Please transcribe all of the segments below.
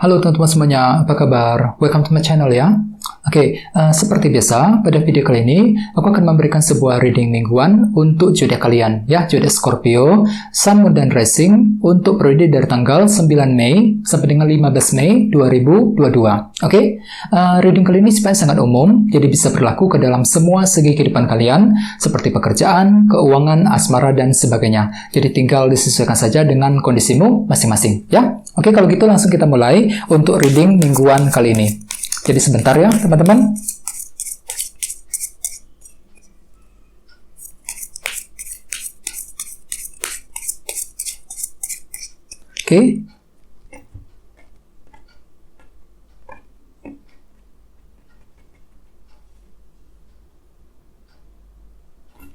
Halo teman-teman semuanya, apa kabar? Welcome to my channel ya. Seperti biasa, pada video kali ini aku akan memberikan sebuah reading mingguan untuk zodiak kalian ya, zodiak Scorpio, Sun, Moon, dan Rising untuk periode dari tanggal 9 Mei sampai dengan 15 Mei 2022. Reading kali ini sebenarnya sangat umum, jadi bisa berlaku ke dalam semua segi kehidupan kalian seperti pekerjaan, keuangan, asmara, dan sebagainya. Jadi tinggal disesuaikan saja dengan kondisimu masing-masing ya. Kalau gitu langsung kita mulai untuk reading mingguan kali ini. Jadi sebentar ya teman-teman.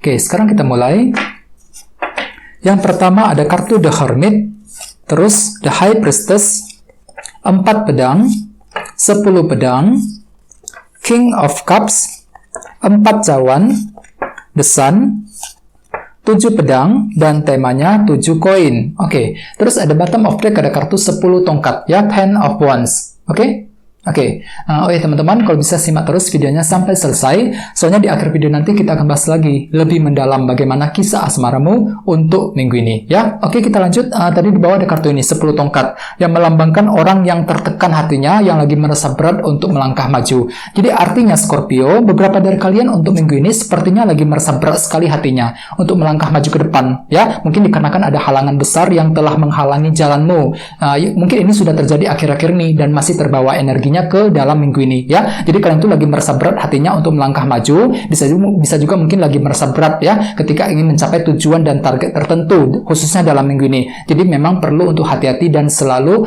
Sekarang kita mulai. Yang pertama ada kartu The Hermit, terus The High Priestess, 4 pedang, 10 pedang, King of Cups, 4 cawan, The Sun, 7 pedang, dan temanya 7 koin. Terus ada bottom of deck, ada kartu 10 tongkat, ya, Ten of Wands. Teman-teman, kalau bisa simak terus videonya sampai selesai, soalnya di akhir video nanti kita akan bahas lagi lebih mendalam bagaimana kisah asmaramu untuk minggu ini ya. Kita lanjut. Tadi di bawah ada kartu ini 10 tongkat yang melambangkan orang yang tertekan hatinya, yang lagi merasa berat untuk melangkah maju. Jadi artinya Scorpio, beberapa dari kalian untuk minggu ini sepertinya lagi merasa berat sekali hatinya untuk melangkah maju ke depan ya. Mungkin dikarenakan ada halangan besar yang telah menghalangi jalanmu. Mungkin ini sudah terjadi akhir-akhir ini dan masih terbawa energinya ke dalam minggu ini ya. Jadi kalian tuh lagi merasa berat hatinya untuk melangkah maju, bisa juga mungkin lagi merasa berat ya ketika ingin mencapai tujuan dan target tertentu khususnya dalam minggu ini. Jadi memang perlu untuk hati-hati dan selalu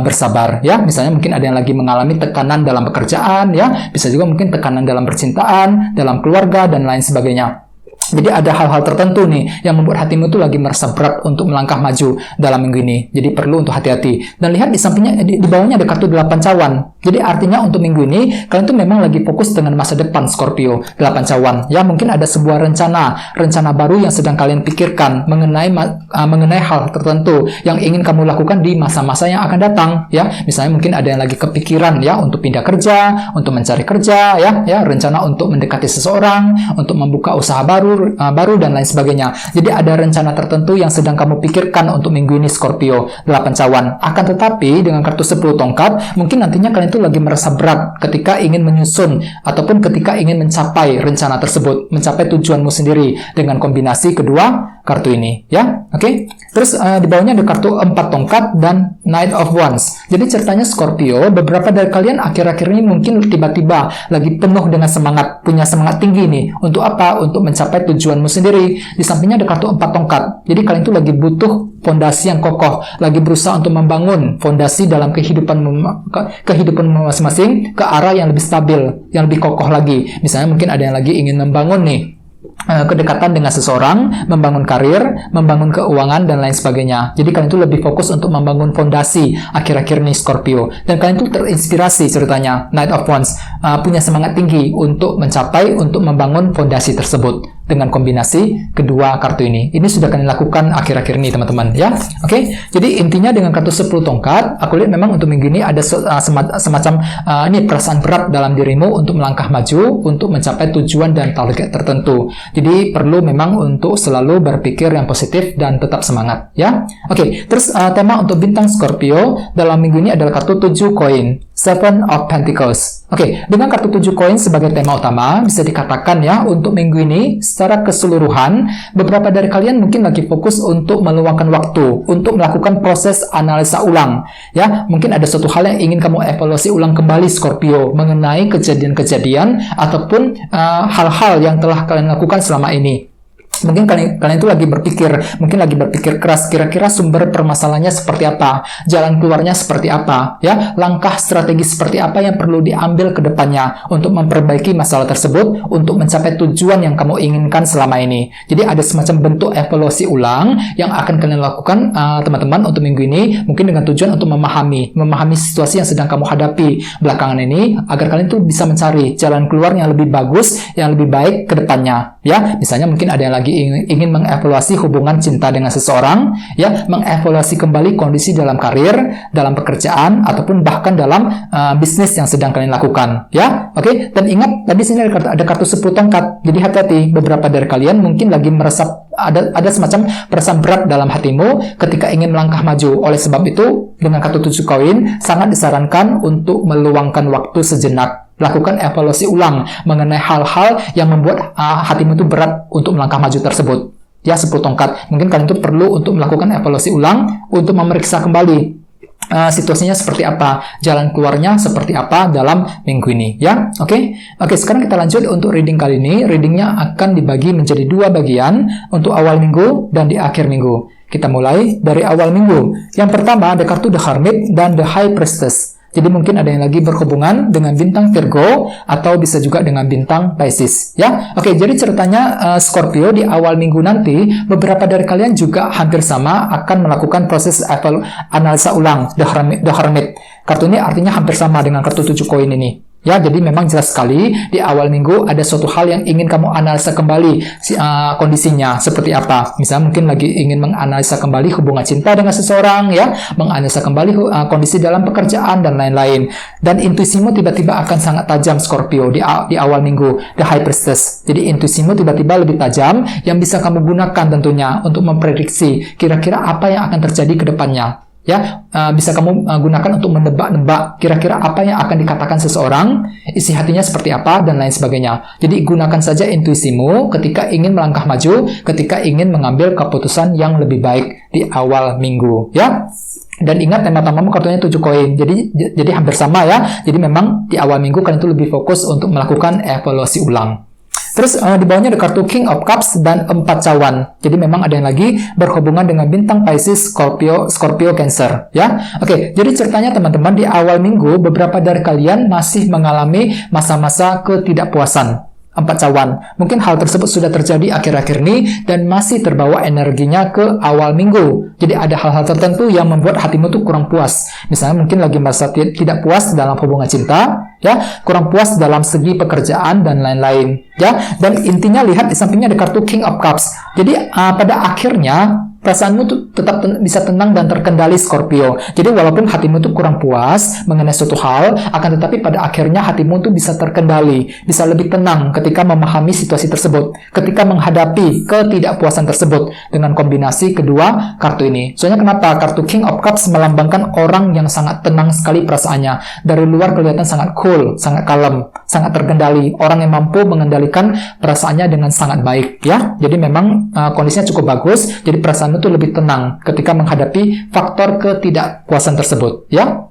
bersabar ya. Misalnya mungkin ada yang lagi mengalami tekanan dalam pekerjaan ya, bisa juga mungkin tekanan dalam percintaan, dalam keluarga, dan lain sebagainya. Jadi ada hal-hal tertentu nih yang membuat hatimu tuh lagi merasa berat untuk melangkah maju dalam minggu ini. Jadi perlu untuk hati-hati. Dan lihat di sampingnya, di bawahnya ada kartu 8 cawan. Jadi artinya untuk minggu ini kalian tuh memang lagi fokus dengan masa depan Scorpio. 8 cawan. Ya, mungkin ada sebuah rencana baru yang sedang kalian pikirkan mengenai hal tertentu yang ingin kamu lakukan di masa-masa yang akan datang ya. Misalnya mungkin ada yang lagi kepikiran ya untuk pindah kerja, untuk mencari kerja ya, rencana untuk mendekati seseorang, untuk membuka usaha baru dan lain sebagainya. Jadi ada rencana tertentu yang sedang kamu pikirkan untuk minggu ini Scorpio 8 cawan. Akan tetapi dengan kartu 10 tongkat, mungkin nantinya kalian itu lagi merasa berat ketika ingin menyusun ataupun ketika ingin mencapai rencana tersebut, mencapai tujuanmu sendiri dengan kombinasi kedua kartu ini ya. Terus di bawahnya ada kartu 4 tongkat dan Knight of Wands. Jadi ceritanya Scorpio, beberapa dari kalian akhir-akhir ini mungkin tiba-tiba lagi penuh dengan semangat, punya semangat tinggi nih. Untuk apa? Untuk mencapai tujuanmu sendiri. Di sampingnya ada kartu 4 tongkat. Jadi kalian itu lagi butuh fondasi yang kokoh, lagi berusaha untuk membangun fondasi dalam kehidupan masing-masing ke arah yang lebih stabil, yang lebih kokoh lagi. Misalnya mungkin ada yang lagi ingin membangun nih kedekatan dengan seseorang, membangun karir, membangun keuangan, dan lain sebagainya. Jadi kalian itu lebih fokus untuk membangun fondasi akhir-akhir ini Scorpio. Dan kalian itu terinspirasi ceritanya Knight of Wands, punya semangat tinggi untuk membangun fondasi tersebut dengan kombinasi kedua kartu ini. Ini sudah kalian lakukan akhir-akhir ini teman-teman ya. Jadi intinya dengan kartu 10 tongkat, aku lihat memang untuk minggu ini ada semacam ini perasaan berat dalam dirimu untuk melangkah maju, untuk mencapai tujuan dan target tertentu. Jadi perlu memang untuk selalu berpikir yang positif dan tetap semangat ya. Terus tema untuk bintang Scorpio dalam minggu ini adalah kartu 7 koin, 7 of Pentacles. Dengan kartu 7 koin sebagai tema utama, bisa dikatakan ya untuk minggu ini secara keseluruhan, beberapa dari kalian mungkin lagi fokus untuk meluangkan waktu untuk melakukan proses analisa ulang ya. Mungkin ada suatu hal yang ingin kamu evaluasi ulang kembali Scorpio mengenai kejadian-kejadian ataupun hal-hal yang telah kalian lakukan selama ini. Mungkin kalian itu lagi berpikir keras, kira-kira sumber permasalahannya seperti apa, jalan keluarnya seperti apa, ya, langkah strategi seperti apa yang perlu diambil ke depannya untuk memperbaiki masalah tersebut, untuk mencapai tujuan yang kamu inginkan selama ini. Jadi ada semacam bentuk evaluasi ulang yang akan kalian lakukan teman-teman untuk minggu ini, mungkin dengan tujuan untuk memahami situasi yang sedang kamu hadapi belakangan ini, agar kalian tuh bisa mencari jalan keluar yang lebih bagus, yang lebih baik ke depannya, ya. Misalnya mungkin ada yang lagi lagi ingin mengevaluasi hubungan cinta dengan seseorang, ya, mengevaluasi kembali kondisi dalam karir, dalam pekerjaan, ataupun bahkan dalam bisnis yang sedang kalian lakukan, ya. Oke, dan ingat tadi sini ada kartu 10 tongkat. Jadi hati-hati, beberapa dari kalian mungkin lagi merasa ada semacam perasaan berat dalam hatimu ketika ingin melangkah maju. Oleh sebab itu, dengan kartu 7 koin sangat disarankan untuk meluangkan waktu sejenak. Lakukan evaluasi ulang mengenai hal-hal yang membuat hatimu itu berat untuk melangkah maju tersebut. Ya, 10 tongkat. Mungkin kalian itu perlu untuk melakukan evaluasi ulang untuk memeriksa kembali situasinya seperti apa, jalan keluarnya seperti apa dalam minggu ini, ya. Oke, sekarang kita lanjut untuk reading kali ini. Readingnya akan dibagi menjadi 2 bagian, untuk awal minggu dan di akhir minggu. Kita mulai dari awal minggu. Yang pertama ada kartu The Hermit dan The High Priestess. Jadi mungkin ada yang lagi berhubungan dengan bintang Virgo atau bisa juga dengan bintang Pisces, ya. Oke, jadi ceritanya Scorpio di awal minggu nanti beberapa dari kalian juga hampir sama akan melakukan proses analisa ulang The Hermit. Kartu ini artinya hampir sama dengan kartu 7 koin ini. Ya, jadi memang jelas sekali di awal minggu ada suatu hal yang ingin kamu analisa kembali kondisinya seperti apa. Misalnya mungkin lagi ingin menganalisa kembali hubungan cinta dengan seseorang, ya, menganalisa kembali kondisi dalam pekerjaan dan lain-lain. Dan intuisimu tiba-tiba akan sangat tajam Scorpio di awal minggu, The High Priestess. Jadi intuisimu tiba-tiba lebih tajam yang bisa kamu gunakan tentunya untuk memprediksi kira-kira apa yang akan terjadi ke depannya. Ya, bisa kamu gunakan untuk menebak-nebak kira-kira apa yang akan dikatakan seseorang, isi hatinya seperti apa, dan lain sebagainya. Jadi gunakan saja intuisimu ketika ingin melangkah maju, ketika ingin mengambil keputusan yang lebih baik di awal minggu, ya. Dan ingat, tema utamamu kartunya 7 koin. Jadi hampir sama, ya. Jadi memang di awal minggu kalian itu lebih fokus untuk melakukan evaluasi ulang. Terus di bawahnya ada kartu King of Cups dan 4 cawan. Jadi memang ada yang lagi berhubungan dengan bintang Pisces, Scorpio, Cancer, ya. Oke, jadi ceritanya teman-teman di awal minggu beberapa dari kalian masih mengalami masa-masa ketidakpuasan. 4 cawan. Mungkin hal tersebut sudah terjadi akhir-akhir ini dan masih terbawa energinya ke awal minggu. Jadi ada hal-hal tertentu yang membuat hatimu tuh kurang puas. Misalnya mungkin lagi merasa tidak puas dalam hubungan cinta, ya, kurang puas dalam segi pekerjaan dan lain-lain, ya. Dan intinya lihat di sampingnya ada kartu King of Cups. Jadi pada akhirnya perasaanmu tuh tetap bisa tenang dan terkendali Scorpio. Jadi walaupun hatimu tuh kurang puas mengenai suatu hal, akan tetapi pada akhirnya hatimu tuh bisa terkendali, bisa lebih tenang ketika memahami situasi tersebut, ketika menghadapi ketidakpuasan tersebut dengan kombinasi kedua kartu ini. Soalnya kenapa? Kartu King of Cups melambangkan orang yang sangat tenang sekali perasaannya. Dari luar kelihatan sangat cool, sangat kalem, sangat terkendali. Orang yang mampu mengendalikan perasaannya dengan sangat baik, ya. Jadi memang kondisinya cukup bagus. Jadi perasaan itu lebih tenang ketika menghadapi faktor ketidakpuasan tersebut, ya.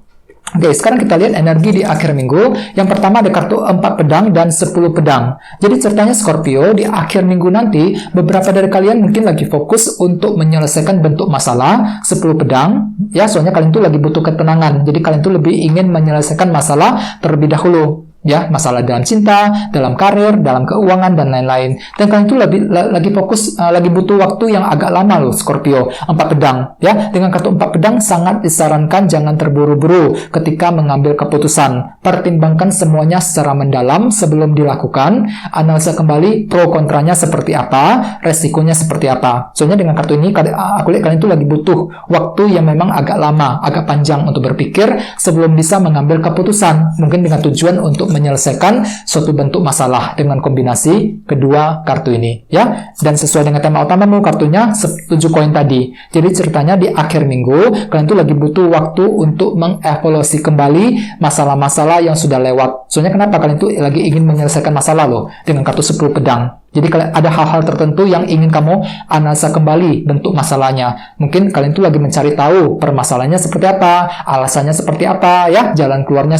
Oke, sekarang kita lihat energi di akhir minggu. Yang pertama ada kartu 4 pedang dan 10 pedang. Jadi ceritanya Scorpio di akhir minggu nanti beberapa dari kalian mungkin lagi fokus untuk menyelesaikan bentuk masalah 10 pedang, ya. Soalnya kalian tuh lagi butuh ketenangan. Jadi kalian tuh lebih ingin menyelesaikan masalah terlebih dahulu, ya, masalah dalam cinta, dalam karir, dalam keuangan, dan lain-lain. Dan kalian itu lagi fokus, lagi butuh waktu yang agak lama loh, Scorpio. 4 pedang, ya. Dengan kartu 4 pedang sangat disarankan jangan terburu-buru ketika mengambil keputusan. Pertimbangkan semuanya secara mendalam sebelum dilakukan. Analisa kembali pro kontranya seperti apa, resikonya seperti apa. Soalnya dengan kartu ini, aku lihat kalian itu lagi butuh waktu yang memang agak lama, agak panjang untuk berpikir sebelum bisa mengambil keputusan. Mungkin dengan tujuan untuk menyelesaikan suatu bentuk masalah dengan kombinasi kedua kartu ini, ya. Dan sesuai dengan tema utamamu, kartunya 7 koin tadi. Jadi ceritanya di akhir minggu kalian tuh lagi butuh waktu untuk mengevaluasi kembali masalah-masalah yang sudah lewat. Soalnya kenapa? Kalian tuh lagi ingin menyelesaikan masalah loh dengan kartu 10 pedang. Jadi ada hal-hal tertentu yang ingin kamu analisa kembali bentuk masalahnya. Mungkin kalian tuh lagi mencari tahu permasalahannya seperti apa, alasannya seperti apa, ya, jalan keluarnya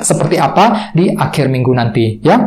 seperti apa di akhir minggu nanti, ya.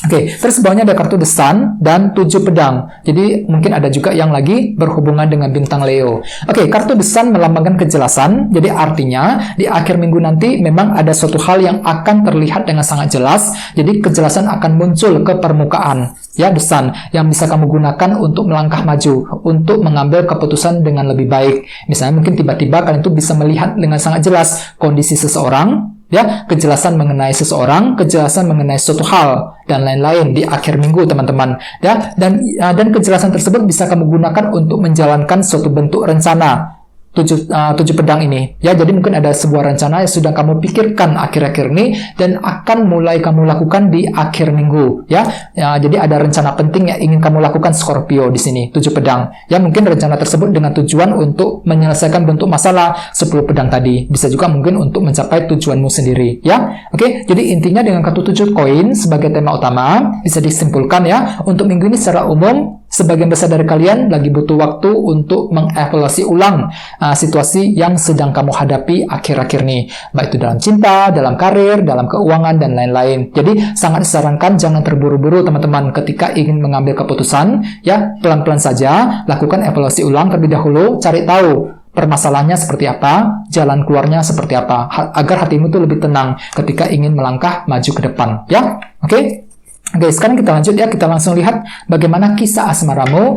Oke, terus bawahnya ada kartu The Sun dan 7 pedang. Jadi mungkin ada juga yang lagi berhubungan dengan bintang Leo. Oke, kartu The Sun melambangkan kejelasan. Jadi artinya di akhir minggu nanti memang ada suatu hal yang akan terlihat dengan sangat jelas. Jadi kejelasan akan muncul ke permukaan. Ya, The Sun yang bisa kamu gunakan untuk melangkah maju, untuk mengambil keputusan dengan lebih baik. Misalnya mungkin tiba-tiba kalian tuh bisa melihat dengan sangat jelas kondisi seseorang, ya, kejelasan mengenai seseorang, kejelasan mengenai suatu hal, dan lain-lain di akhir minggu, teman-teman. Ya, dan kejelasan tersebut bisa kamu gunakan untuk menjalankan suatu bentuk rencana. 7 pedang ini, ya. Jadi mungkin ada sebuah rencana yang sudah kamu pikirkan akhir-akhir ini dan akan mulai kamu lakukan di akhir minggu, ya. Jadi ada rencana penting yang ingin kamu lakukan, Scorpio, di sini 7 pedang. Ya, mungkin rencana tersebut dengan tujuan untuk menyelesaikan bentuk masalah 10 pedang tadi. Bisa juga mungkin untuk mencapai tujuanmu sendiri, ya. Oke, jadi intinya dengan kartu 7 koin sebagai tema utama bisa disimpulkan, ya, untuk minggu ini secara umum sebagian besar dari kalian lagi butuh waktu untuk mengevaluasi ulang situasi yang sedang kamu hadapi akhir-akhir ini, baik itu dalam cinta, dalam karir, dalam keuangan, dan lain-lain. Jadi sangat disarankan jangan terburu-buru, teman-teman, ketika ingin mengambil keputusan. Ya, pelan-pelan saja, lakukan evaluasi ulang terlebih dahulu, cari tahu permasalahannya seperti apa, jalan keluarnya seperti apa, agar hatimu tuh lebih tenang ketika ingin melangkah maju ke depan, ya. Oke? Oke, sekarang kita lanjut, ya. Kita langsung lihat bagaimana kisah asmaramu.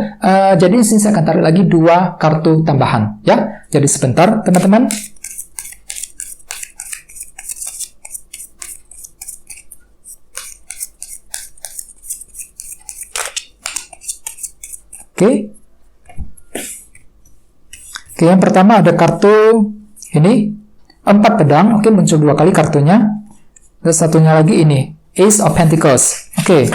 Jadi di sini saya akan tarik lagi 2 kartu tambahan, ya. Jadi sebentar, teman-teman. Oke. Oke, yang pertama ada kartu ini 4 pedang. Oke, muncul 2 kali kartunya. Terus satunya lagi ini Ace of Pentacles. Oke,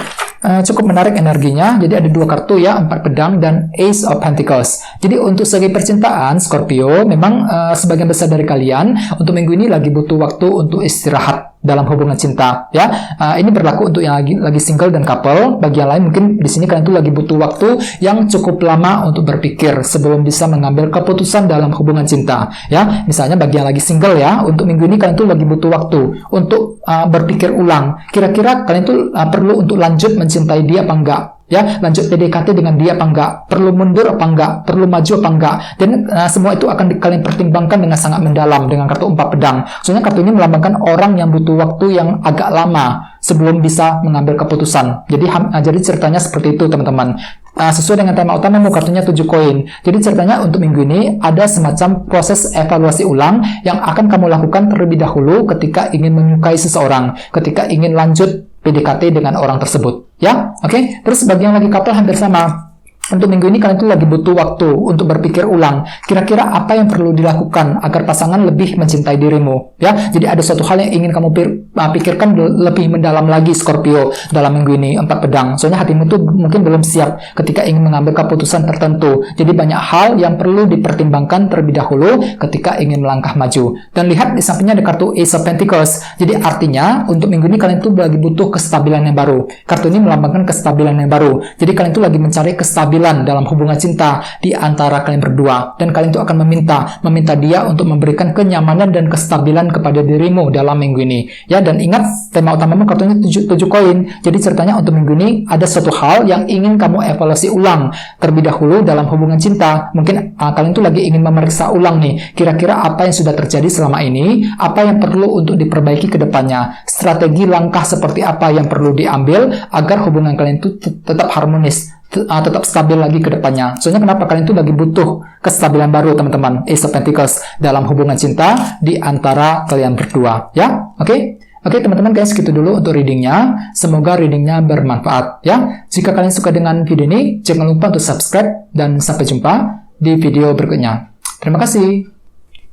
cukup menarik energinya. Jadi ada 2 kartu, ya, 4 pedang dan Ace of Pentacles. Jadi untuk segi percintaan, Scorpio, memang sebagian besar dari kalian untuk minggu ini lagi butuh waktu untuk istirahat dalam hubungan cinta, ya. Ini berlaku untuk yang lagi single dan couple. Bagi yang lain mungkin di sini kalian tuh lagi butuh waktu yang cukup lama untuk berpikir sebelum bisa mengambil keputusan dalam hubungan cinta, ya. Misalnya bagi yang lagi single, ya, untuk minggu ini kalian tuh lagi butuh waktu untuk berpikir ulang. Kira-kira kalian tuh perlu untuk lanjut mencintai dia apa enggak? Ya, lanjut PDKT dengan dia apa enggak? Perlu mundur apa enggak? Perlu maju apa enggak? Dan semua itu akan kalian pertimbangkan dengan sangat mendalam dengan kartu 4 pedang. Soalnya kartu ini melambangkan orang yang butuh waktu yang agak lama sebelum bisa mengambil keputusan. Jadi ceritanya seperti itu, teman-teman. Sesuai dengan tema utama, kartunya 7 koin. Jadi ceritanya untuk minggu ini ada semacam proses evaluasi ulang yang akan kamu lakukan terlebih dahulu ketika ingin menyukai seseorang, ketika ingin lanjut PDKT dengan orang tersebut, ya. Oke. Terus bagi yang lagi couple hampir sama. Untuk minggu ini kalian tuh lagi butuh waktu untuk berpikir ulang. Kira-kira apa yang perlu dilakukan agar pasangan lebih mencintai dirimu, ya. Jadi ada suatu hal yang ingin kamu pikirkan lebih mendalam lagi, Scorpio, dalam minggu ini 4 pedang. Soalnya hatimu tuh mungkin belum siap ketika ingin mengambil keputusan tertentu. Jadi banyak hal yang perlu dipertimbangkan terlebih dahulu ketika ingin melangkah maju. Dan lihat di sampingnya ada kartu Ace of Pentacles. Jadi artinya untuk minggu ini kalian tuh lagi butuh kestabilan yang baru. Kartu ini melambangkan kestabilan yang baru. Jadi kalian tuh lagi mencari kestabilan dalam hubungan cinta di antara kalian berdua, dan kalian itu akan meminta dia untuk memberikan kenyamanan dan kestabilan kepada dirimu dalam minggu ini, ya. Dan ingat tema utamamu kartunya 7 koin. Jadi ceritanya untuk minggu ini ada suatu hal yang ingin kamu evaluasi ulang terlebih dahulu dalam hubungan cinta. Mungkin kalian tuh lagi ingin memeriksa ulang nih, kira-kira apa yang sudah terjadi selama ini, apa yang perlu untuk diperbaiki ke depannya, strategi langkah seperti apa yang perlu diambil agar hubungan kalian itu tetap harmonis, tetap stabil lagi ke depannya. Soalnya kenapa kalian tuh lagi butuh kestabilan baru, teman-teman, Ace of Pentacles, dalam hubungan cinta di antara kalian berdua, ya. Oke, teman-teman, guys, segitu dulu untuk readingnya. Semoga readingnya bermanfaat, ya. Jika kalian suka dengan video ini, jangan lupa untuk subscribe dan sampai jumpa di video berikutnya. Terima kasih.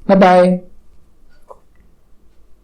Bye-bye.